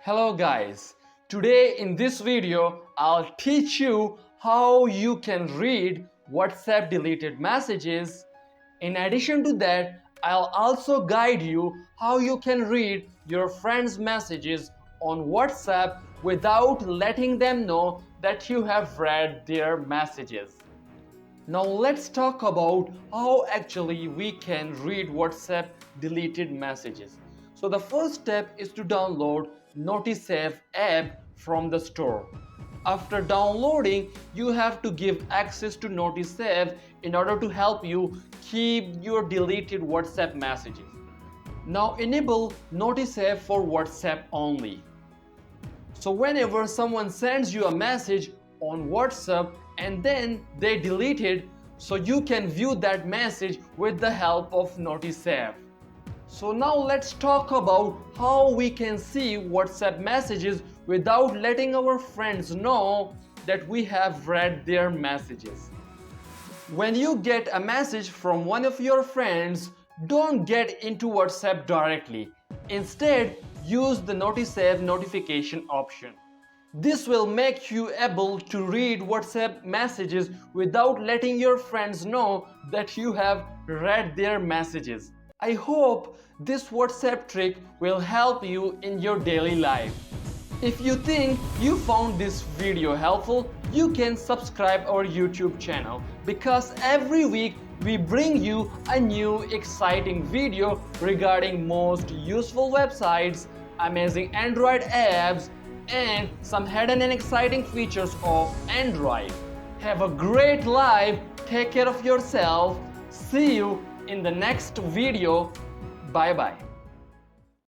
Hello guys, today in this video I'll teach you how you can read WhatsApp deleted messages. In addition to that, I'll also guide you how you can read your friends' messages on WhatsApp without letting them know that you have read their messages. Now let's talk about how actually we can read WhatsApp deleted messages. So the first step is to download NotiSave app from the store. After downloading, you have to give access to NotiSave in order to help you keep your deleted WhatsApp messages. Now enable NotiSave for WhatsApp only. So whenever someone sends you a message on WhatsApp and then they delete it, so you can view that message with the help of NotiSave. So now let's talk about how we can see WhatsApp messages without letting our friends know that we have read their messages. When you get a message from one of your friends, don't get into WhatsApp directly. Instead, use the NotiSave notification option. This will make you able to read WhatsApp messages without letting your friends know that you have read their messages. I hope this WhatsApp trick will help you in your daily life. If you think you found this video helpful, you can subscribe our YouTube channel because every week we bring you a new exciting video regarding most useful websites, amazing Android apps, and some hidden and exciting features of Android. Have a great life, take care of yourself, see you in the next video. Bye bye.